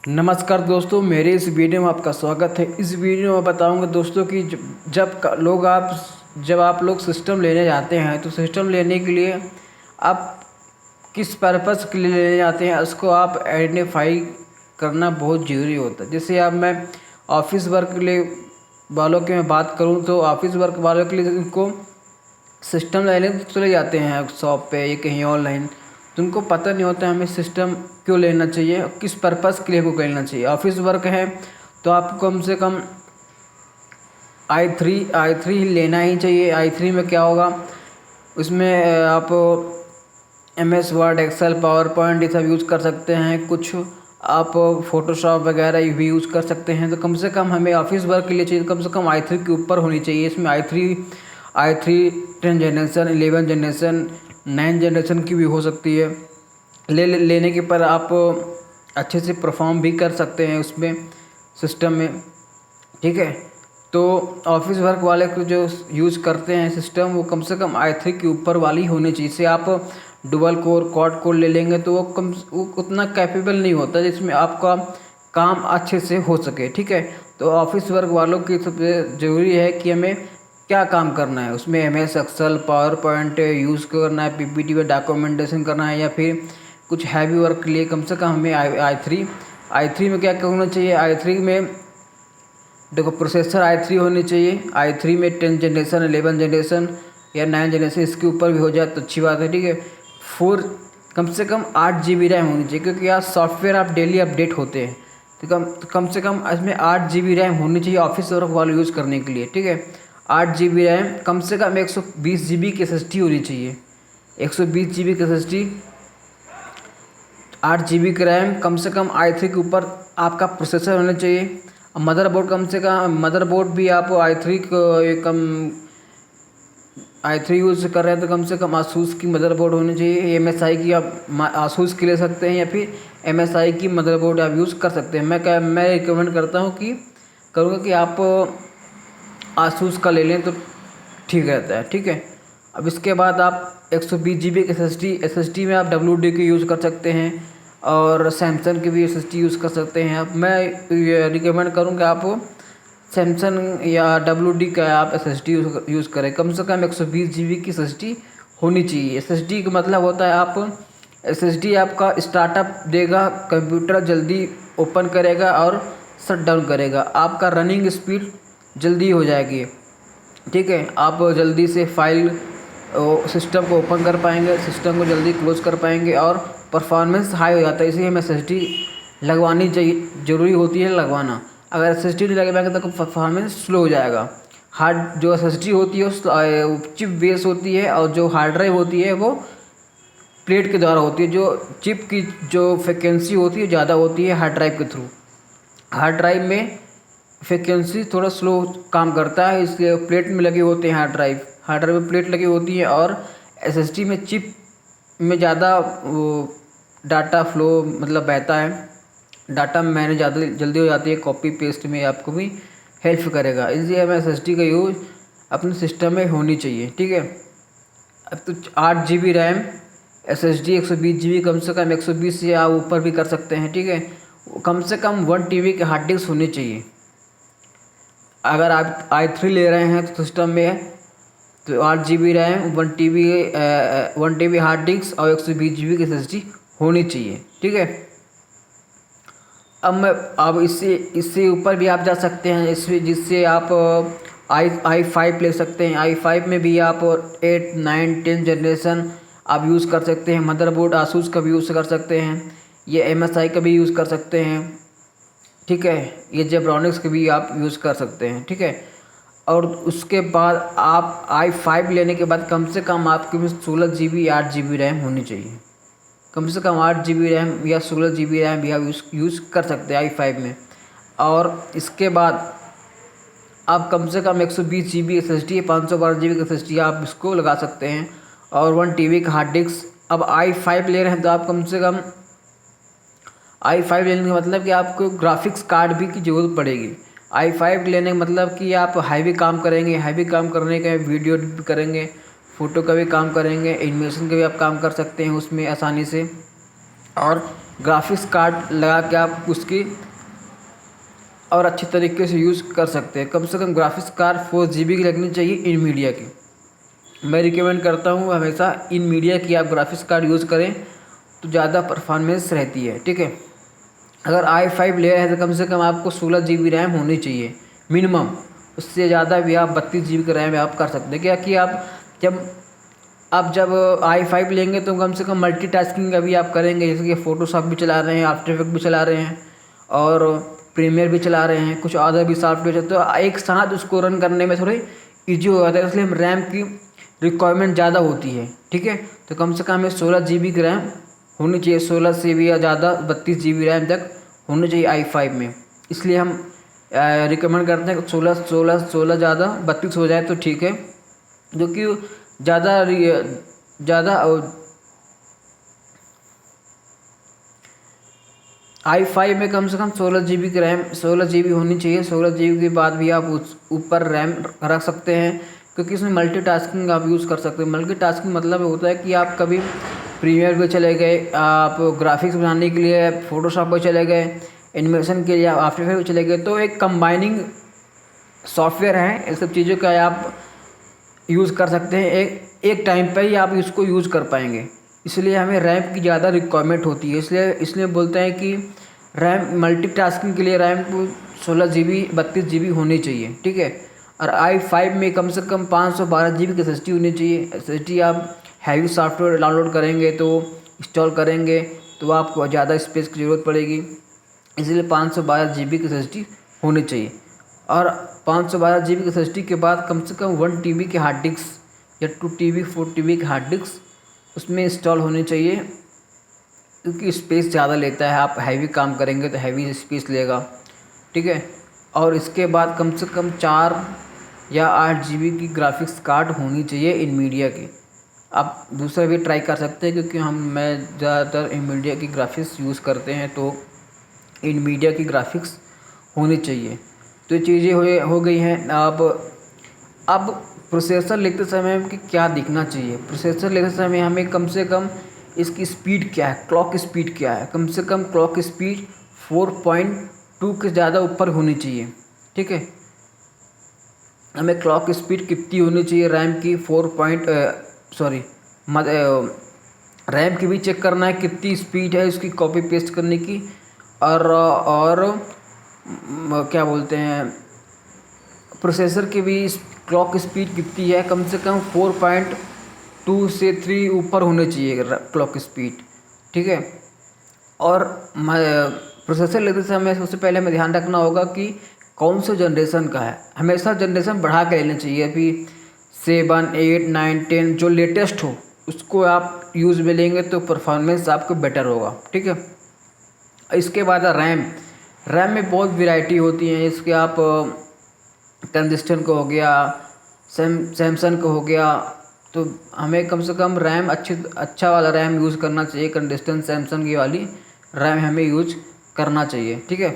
नमस्कार दोस्तों, मेरे इस वीडियो में आपका स्वागत है। इस वीडियो में बताऊंगा दोस्तों कि जब आप लोग सिस्टम लेने जाते हैं तो सिस्टम लेने के लिए आप किस पर्पज़ के लिए लेने जाते हैं उसको आप आइडेंटिफाई करना बहुत ज़रूरी होता है। जैसे अब मैं ऑफिस वर्क के लिए वालों की मैं बात करूं तो ऑफिस वर्क वालों के लिए उनको सिस्टम लेने तो चले जाते हैं शॉप पे या कहीं ऑनलाइन, तो उनको पता नहीं होता हमें सिस्टम क्यों लेना चाहिए और किस पर्पज़ के लिए को लेना चाहिए। ऑफिस वर्क है तो आपको कम से कम आई थ्री लेना ही चाहिए। आई3 में क्या होगा, उसमें आप MS Word, Excel, PowerPoint ये सब यूज़ कर सकते हैं। कुछ आप फोटोशॉप वगैरह भी यूज़ कर सकते हैं। तो कम से कम हमें ऑफिस वर्क के लिए चाहिए कम से कम आई3 के ऊपर होनी चाहिए। इसमें I three 10 generation, 11 generation, 9 generation की भी हो सकती है। लेने के पर आप अच्छे से परफॉर्म भी कर सकते हैं उसमें सिस्टम में, ठीक है। तो ऑफिस वर्क वाले को जो यूज़ करते हैं सिस्टम, वो कम से कम आई3 के ऊपर वाली होनी चाहिए। इससे आप डुअल कोर, क्वाड कोर ले लेंगे तो वो उतना कैपेबल नहीं होता जिसमें आपका काम अच्छे से हो सके, ठीक है। तो ऑफिस वर्क वालों की सबसे ज़रूरी है कि हमें क्या काम करना है, उसमें MS Excel, PowerPoint use करना है, PPT में डॉक्यूमेंटेशन करना है, या फिर कुछ हैवी वर्क के लिए कम से कम हमें आई थ्री में क्या करना चाहिए। आई3 में देखो प्रोसेसर आई3 होनी चाहिए। आई3 में 10 जनरेशन, 11 जनरेशन या 9 जनरेशन इसके ऊपर भी हो जाए तो अच्छी बात है, ठीक है। कम से कम 8 GB रैम होनी चाहिए, क्योंकि आज सॉफ्टवेयर आप डेली अपडेट होते हैं। तो कम से कम इसमें 8 GB रैम होनी चाहिए ऑफिस वर्क वाले यूज़ करने के लिए, ठीक है। 8 GB रैम, कम से कम 120 GB की SSD होनी चाहिए। 120 GB की SSD, 8 GB की रैम, कम से कम आई3 के ऊपर आपका प्रोसेसर होना चाहिए। मदरबोर्ड, कम से कम मदरबोर्ड भी आप आई थ्री यूज़ कर रहे हैं तो कम से कम आसूस की मदरबोर्ड होनी चाहिए। MSI की आप आसूस की ले सकते हैं या फिर MSI की मदरबोर्ड आप यूज़ कर सकते हैं। मैं रिकमेंड करूँगा कि आप आसूस का ले लें तो ठीक रहता है, ठीक है। अब इसके बाद आप 120 GB की SSD में आप WD की यूज़ कर सकते हैं और सैमसंग की भी SSD यूज़ कर सकते हैं। अब मैं रिकमेंड करूँगा आप सैमसंग या WD का आप SSD यूज़ करें। कम से कम 120 GB की SSD होनी चाहिए। SSD का मतलब होता है SSD आपका स्टार्टअप देगा, कंप्यूटर जल्दी ओपन करेगा और शट डाउन करेगा, आपका रनिंग स्पीड जल्दी हो जाएगी, ठीक है। आप जल्दी से फाइल सिस्टम को ओपन कर पाएंगे, सिस्टम को जल्दी क्लोज कर पाएंगे और परफॉर्मेंस हाई हो जाता है। इसलिए हमें SSD लगवानी चाहिए, ज़रूरी होती है लगवाना। अगर SSD नहीं लगवाएंगे तो परफॉर्मेंस स्लो हो जाएगा। हार्ड जो SSD होती है चिप बेस होती है और जो हार्ड ड्राइव होती है वो प्लेट के द्वारा होती है। जो चिप की जो फ्रिक्वेंसी होती है ज़्यादा होती है हार्ड ड्राइव के थ्रू। हार्ड ड्राइव में फ्रिक्वेंसी थोड़ा स्लो काम करता है, इसलिए प्लेट में लगे होते हैं हार्ड ड्राइव में प्लेट लगी होती है। और SSD में चिप में ज़्यादा वो डाटा फ्लो मतलब बहता है, डाटा मैनेज ज़्यादा जल्दी हो जाती है, कॉपी पेस्ट में आपको भी हेल्प करेगा। इसलिए हमें SSD का यूज़ अपने सिस्टम में होनी चाहिए, ठीक है। अब तो 8 GB रैम, SSD 120 GB, कम से कम 120 से आप ऊपर भी कर सकते हैं, ठीक है। कम से कम 1 TB के हार्ड डिस्क होनी चाहिए। अगर आप आई3 ले रहे हैं तो सिस्टम में तो 8 GB RAM, 1 TB hard disk और 120 GB की SSD होनी चाहिए, ठीक है। अब इससे ऊपर भी आप जा सकते हैं, जिससे आप i5 ले सकते हैं। i5 में भी आप 8, 9, 10 जनरेशन आप यूज़ कर सकते हैं। मदरबोर्ड आसूस का भी यूज़ कर सकते हैं, ये MSI का भी यूज़ कर सकते हैं, ठीक है। ये जेब्रॉनिक्स का भी आप यूज़ कर सकते हैं, ठीक है। और उसके बाद आप i5 लेने के बाद कम से कम आपके में 16 GB 8 GB रैम होनी चाहिए। कम से कम 8 GB रैम या 16 GB रैम भी आप यूज़ कर सकते हैं i5 में। और इसके बाद आप कम से कम 120 GB SSD, 512 GB की SSD आप इसको लगा सकते हैं और 1 TB का हार्ड डिस्क। अब i5 ले रहे हैं तो आप कम से कम i5 लेने का मतलब कि आपको ग्राफिक्स कार्ड भी की ज़रूरत पड़ेगी। i5 लेने का मतलब कि आप हैवी काम करेंगे, हैवी काम करने के वीडियो भी करेंगे, फ़ोटो का भी काम करेंगे, एनिमेशन का भी आप काम कर सकते हैं उसमें आसानी से। और ग्राफिक्स कार्ड लगा के आप उसकी और अच्छे तरीके से यूज़ कर सकते हैं। कम से कम ग्राफिक्स कार्ड 4 GB की लगनी चाहिए इनमीडिया की। मैं रिकमेंड करता हूँ हमेशा इनमीडिया की आप ग्राफिक्स कार्ड यूज़ करें तो ज़्यादा परफॉर्मेंस रहती है, ठीक है। अगर i5 ले रहे हैं तो कम से कम आपको 16 GB रैम होनी चाहिए मिनिमम। उससे ज़्यादा भी आप 32 GB का रैम आप कर सकते हैं। क्या कि जब i5 लेंगे तो कम से कम मल्टीटास्किंग का भी आप करेंगे, जैसे कि फ़ोटोशॉप भी चला रहे हैं, आफ्टर इफेक्ट भी चला रहे हैं और प्रीमियर भी चला रहे हैं, कुछ अदर भी सॉफ्टवेयर, तो एक साथ उसको रन करने में थोड़ी ईजी हो जाता है। इसलिए रैम की रिक्वायरमेंट ज़्यादा होती है, ठीक है। तो कम से कम हमें 16 GB की रैम होनी चाहिए, 16 से भी या ज़्यादा 32 GB रैम तक होनी चाहिए i5 में। इसलिए हम रिकमेंड करते हैं कि 16 ज़्यादा 32 हो जाए तो ठीक है, जो कि ज़्यादा i5 में कम से कम 16 GB की रैम 16 GB होनी चाहिए। 16 GB के बाद भी आप उस ऊपर रैम रख सकते हैं, क्योंकि इसमें मल्टीटास्किंग आप यूज़ कर सकते हैं। मल्टीटास्किंग मतलब होता है कि आप कभी प्रीमियर पे चले गए, आप ग्राफिक्स बनाने के लिए फ़ोटोशॉप पे चले गए, एनिमेशन के लिए आफ्टर इफेक्ट पे चले गए, तो एक कंबाइनिंग सॉफ्टवेयर है। इन सब चीज़ों का आप यूज़ कर सकते हैं, एक टाइम पे ही आप इसको यूज़ कर पाएंगे। इसलिए हमें रैम की ज़्यादा रिक्वायरमेंट होती है। इसलिए बोलते हैं कि रैम मल्टीटास्किंग के लिए रैम को 16 GB 32 GB होनी चाहिए, ठीक है। और i5 में कम से कम 512 GB की SSD होनी चाहिए। SSD आप हैवी सॉफ्टवेयर डाउनलोड करेंगे तो इंस्टॉल करेंगे तो आपको ज़्यादा स्पेस की ज़रूरत पड़ेगी, इसलिए 512 GB की SSD होनी चाहिए। और 512 GB की SSD के बाद कम से कम 1 TB की हार्ड डिस्क या 2 TB 4 TB की हार्ड डिस्क उसमें इंस्टॉल होनी चाहिए, क्योंकि स्पेस ज़्यादा लेता है। आप हैवी काम करेंगे तो हैवी स्पेस लेगा, ठीक है। और इसके बाद कम से कम 4 या 8 GB की ग्राफिक्स कार्ड होनी चाहिए इनमीडिया की। आप दूसरा भी ट्राई कर सकते हैं, क्योंकि मैं ज़्यादातर इनमीडिया की ग्राफिक्स यूज़ करते हैं, तो इनमीडिया की ग्राफिक्स होनी चाहिए। तो ये चीज़ें हो गई हैं। अब प्रोसेसर लेते समय कि क्या दिखना चाहिए। प्रोसेसर लेते समय हमें कम से कम इसकी स्पीड क्या है, क्लॉक स्पीड क्या है, कम से कम क्लॉक स्पीड 4.2 के ज़्यादा ऊपर होनी चाहिए, ठीक है। हमें क्लॉक स्पीड कितनी होनी चाहिए रैम की रैम की भी चेक करना है कितनी स्पीड है उसकी कॉपी पेस्ट करने की, और क्या बोलते हैं, प्रोसेसर की भी क्लॉक स्पीड कितनी है, कम से कम 4.2 से 3 ऊपर होनी चाहिए क्लॉक स्पीड, ठीक है। और प्रोसेसर लेते समय सबसे पहले हमें ध्यान रखना होगा कि कौन से जनरेशन का है। हमेशा जनरेशन बढ़ा के लेना चाहिए। अभी 7, 8, 9, 10 जो लेटेस्ट हो उसको आप यूज़ में लेंगे तो परफॉर्मेंस आपको बेटर होगा, ठीक है। इसके बाद रैम में बहुत वैरायटी होती है। इसके आप ट्रांजिस्टर का हो गया, सैमसंग का हो गया, तो हमें कम से कम रैम अच्छा वाला रैम यूज़ करना चाहिए। ट्रांजिस्टर सैमसंग की वाली रैम हमें यूज करना चाहिए, ठीक है।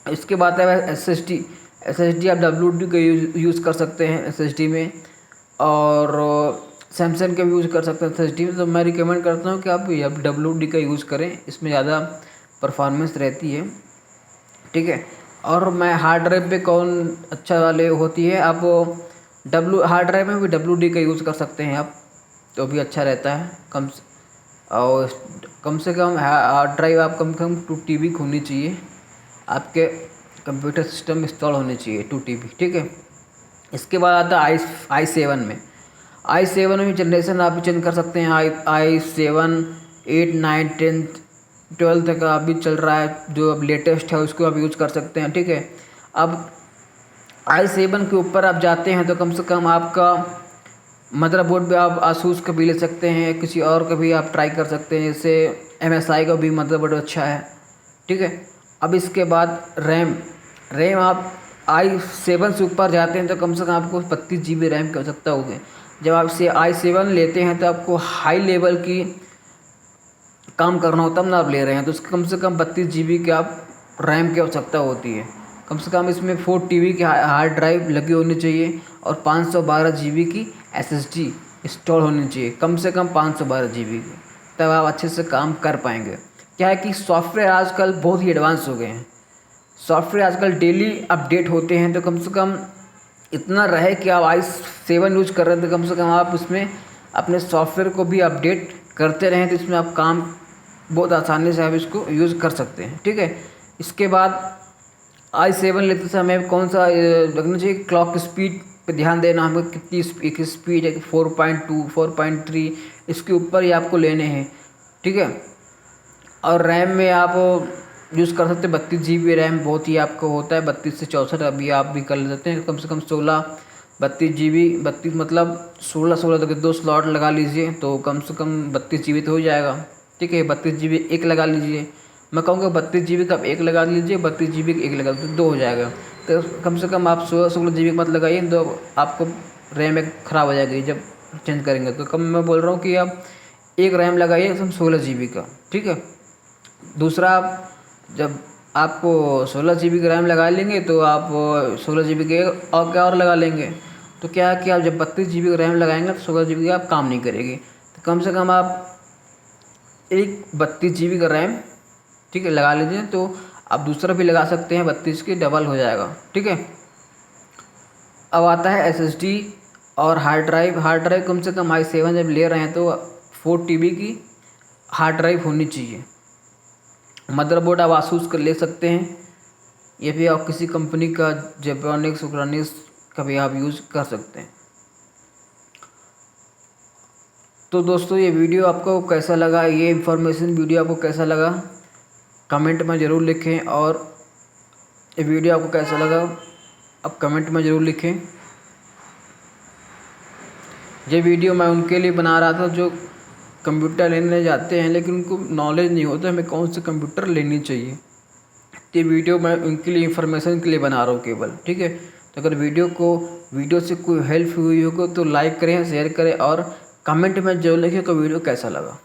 इसके बाद है SSD आप WD का यूज़ कर सकते हैं SSD में, और सैमसंग का भी यूज़ कर सकते हैं SSD में। तो मैं रिकमेंड करता हूँ कि आप WD का यूज़ करें, इसमें ज़्यादा परफॉर्मेंस रहती है, ठीक है। और मैं हार्ड ड्राइव पे कौन अच्छा वाले होती है, आप हार्ड ड्राइव में भी WD का यूज़ कर सकते हैं आप, तो भी अच्छा रहता है। कम से कम हार्ड ड्राइव आप कम से कम 2 TB होनी चाहिए, आपके कंप्यूटर सिस्टम में इंस्टॉल होनी चाहिए 2 TB, ठीक है। इसके बाद आता है i7 में। i7 में जनरेशन आप चेंज कर सकते हैं। i7 8, 9, 10, 12 तक अभी चल रहा है, जो अब लेटेस्ट है उसको आप यूज़ कर सकते हैं, ठीक है। अब i7 के ऊपर आप जाते हैं तो कम से कम आपका मदरबोर्ड भी आप आसूस का भी ले सकते हैं, किसी और का भी आप ट्राई कर सकते हैं, जैसे MSI का भी मदरबोर्ड अच्छा है, ठीक है। अब इसके बाद रैम आप i7 से ऊपर जाते हैं तो कम से कम आपको 32 GB रैम की आवश्यकता होगी। जब आप इसे i7 लेते हैं तो आपको हाई लेवल की काम करना होता है ना, आप ले रहे हैं तो उसके कम से कम 32 GB की आप रैम की आवश्यकता होती है। कम से कम इसमें 4 TB की हार्ड ड्राइव लगी होनी चाहिए और 512 GB की SSD इंस्टॉल होनी चाहिए, कम से कम 512 GB की, तब आप अच्छे से काम कर पाएंगे। क्या है कि सॉफ्टवेयर आजकल बहुत ही एडवांस हो गए हैं, सॉफ्टवेयर आजकल डेली अपडेट होते हैं। तो कम से कम इतना रहे कि आप i7 यूज़ कर रहे हैं तो कम से कम आप उसमें अपने सॉफ्टवेयर को भी अपडेट करते रहें, तो इसमें आप काम बहुत आसानी से आप इसको यूज़ कर सकते हैं। ठीक है, इसके बाद i7 लेते समय कौन सा रखना चाहिए, क्लॉक स्पीड पे ध्यान देना, हमको कितनी स्पीड है, 4.2 4.3 इसके ऊपर ही आपको लेने हैं। ठीक है, और रैम में आप यूज़ कर सकते हैं 32 GB रैम, बहुत ही आपको होता है 32 से 64 अभी आप भी कर लेते हैं। कम से कम 16 32 GB 32 मतलब 16 तक 2 स्लॉट लगा लीजिए तो कम से कम 32 GB तो हो जाएगा। ठीक है, 32 GB एक लगा लीजिए, मैं कहूँगा 32 GB का एक लगा लीजिए, 32 GB एक लगा लीजिए, 2 हो जाएगा। तो कम से कम आप 16 GB मत लगाइए, तो आपको रैम एक ख़राब हो जाएगी जब चेंज करेंगे। तो कम मैं बोल रहा हूँ कि आप एक रैम लगाइए 16 GB का। ठीक है, दूसरा जब आपको 16 GB का रैम लगा लेंगे तो आप 16 GB के और क्या और लगा लेंगे, तो क्या है कि आप जब 32 GB का रैम लगाएंगे तो 16 GB का आप काम नहीं करेगी। तो कम से कम आप एक 32 GB का रैम, ठीक है, लगा लीजिए, तो आप दूसरा भी लगा सकते हैं 32 की, डबल हो जाएगा। ठीक है, अब आता है SSD और हार्ड ड्राइव। हार्ड ड्राइव कम से कम i7 जब ले रहे हैं तो 4 TB की हार्ड ड्राइव होनी चाहिए। मदरबोर्ड आप आसूस का ले सकते हैं, ये भी आप किसी कंपनी का जेब्रॉनिक्स उक्रानिक्स का भी आप यूज़ कर सकते हैं। तो दोस्तों ये वीडियो आपको कैसा लगा, ये इन्फॉर्मेशन वीडियो आपको कैसा लगा कमेंट में ज़रूर लिखें, और ये वीडियो आपको कैसा लगा आप कमेंट में ज़रूर लिखें। ये वीडियो मैं उनके लिए बना रहा था जो कंप्यूटर लेने जाते हैं लेकिन उनको नॉलेज नहीं होता हमें कौन सा कंप्यूटर लेनी चाहिए। ये वीडियो मैं उनके लिए इन्फॉर्मेशन के लिए बना रहा हूँ केवल। ठीक है, तो अगर वीडियो से कोई हेल्प हुई होगा तो लाइक करें, शेयर करें और कमेंट में जरूर लिखें कि वीडियो कैसा लगा।